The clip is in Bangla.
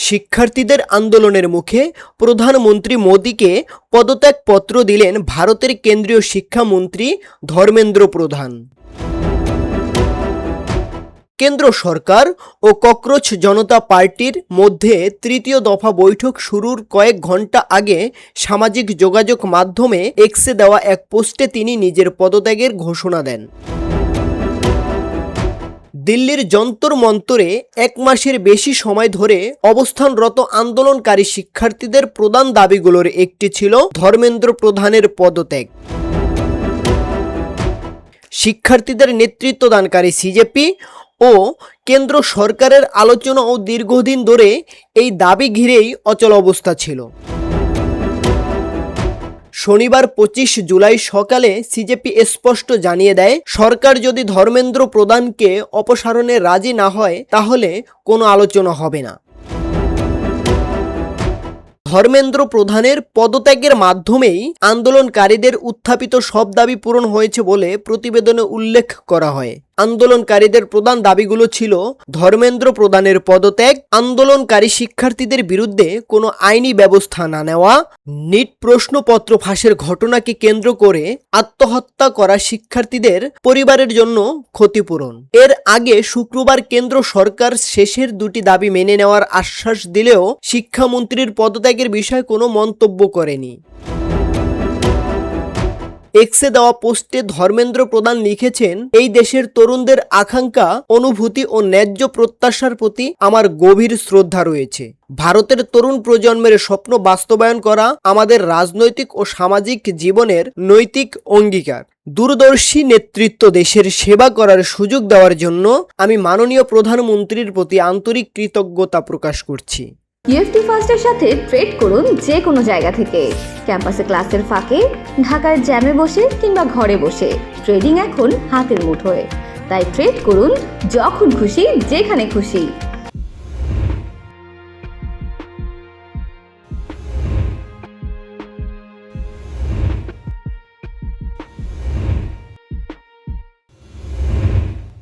শিক্ষার্থীদের আন্দোলনের মুখে প্রধানমন্ত্রী মোদীকে পদত্যাগপত্র দিলেন ভারতের কেন্দ্রীয় শিক্ষামন্ত্রী ধর্মেন্দ্র প্রধান। কেন্দ্র সরকার ও ককরোচ জনতা পার্টির মধ্যে তৃতীয় দফা বৈঠক শুরুর কয়েক ঘন্টা আগে সামাজিক যোগাযোগ মাধ্যমে এক্সে দেওয়া এক পোস্টে তিনি নিজের পদত্যাগের ঘোষণা দেন। দিল্লির যন্তর মন্তরে 1 মাসের বেশি সময় ধরে অবস্থানরত আন্দোলনকারী শিক্ষার্থীদের প্রধান দাবিগুলোর একটি ছিল ধর্মেন্দ্র প্রধানের পদত্যাগ। শিক্ষার্থীদের নেতৃত্বদানকারী সিজেপি ও কেন্দ্র সরকারের আলোচনা ও দীর্ঘদিন ধরে এই দাবি ঘিরেই অচল অবস্থা ছিল। শনিবার 25 জুলাই সকালে সিজেপি স্পষ্ট জানিয়ে দেয়, সরকার যদি ধর্মেন্দ্র প্রধানকে অপসারণে রাজি না হয় তাহলে কোনো আলোচনা হবে না। ধর্মেন্দ্র প্রধানের পদত্যাগের মাধ্যমেই আন্দোলনকারীদের উত্থাপিত সব দাবি পূরণ হয়েছে বলে প্রতিবেদনে উল্লেখ করা হয়। আন্দোলনকারীদের প্রধান দাবিগুলো ছিল ধর্মেন্দ্র প্রধানের পদত্যাগ, আন্দোলনকারী শিক্ষার্থীদের বিরুদ্ধে কোনো আইনি ব্যবস্থা না নেওয়া, নিট প্রশ্নপত্র ফাঁসের ঘটনাকে কেন্দ্র করে আত্মহত্যা করা শিক্ষার্থীদের পরিবারের জন্য ক্ষতিপূরণ। এর আগে শুক্রবার কেন্দ্র সরকার শেষের দুটি দাবি মেনে নেওয়ার আশ্বাস দিলেও শিক্ষামন্ত্রীর পদত্যাগের বিষয়ে কোনো মন্তব্য করেনি। এক্সে দেওয়া পোস্টে ধর্মেন্দ্র প্রধান লিখেছেন, এই দেশের তরুণদের আকাঙ্ক্ষা, অনুভূতি ও ন্যায্য প্রত্যাশার প্রতি আমার গভীর শ্রদ্ধা রয়েছে। ভারতের তরুণ প্রজন্মের স্বপ্ন বাস্তবায়ন করা আমাদের রাজনৈতিক ও সামাজিক জীবনের নৈতিক অঙ্গীকার। দূরদর্শী নেতৃত্ব দেশের সেবা করার সুযোগ দেওয়ার জন্য আমি মাননীয় প্রধানমন্ত্রীর প্রতি আন্তরিক কৃতজ্ঞতা প্রকাশ করছি। ইউএফটি ফার্স্টের সাথে ট্রেড করুন যে কোনো জায়গা থেকে, ক্যাম্পাসে ক্লাসের ফাঁকে, ঢাকার জ্যামে বসে কিংবা ঘরে বসে। ট্রেডিং এখন হাতের মুঠোয়, তাই ট্রেড করুন যখন খুশি, যেখানে খুশি।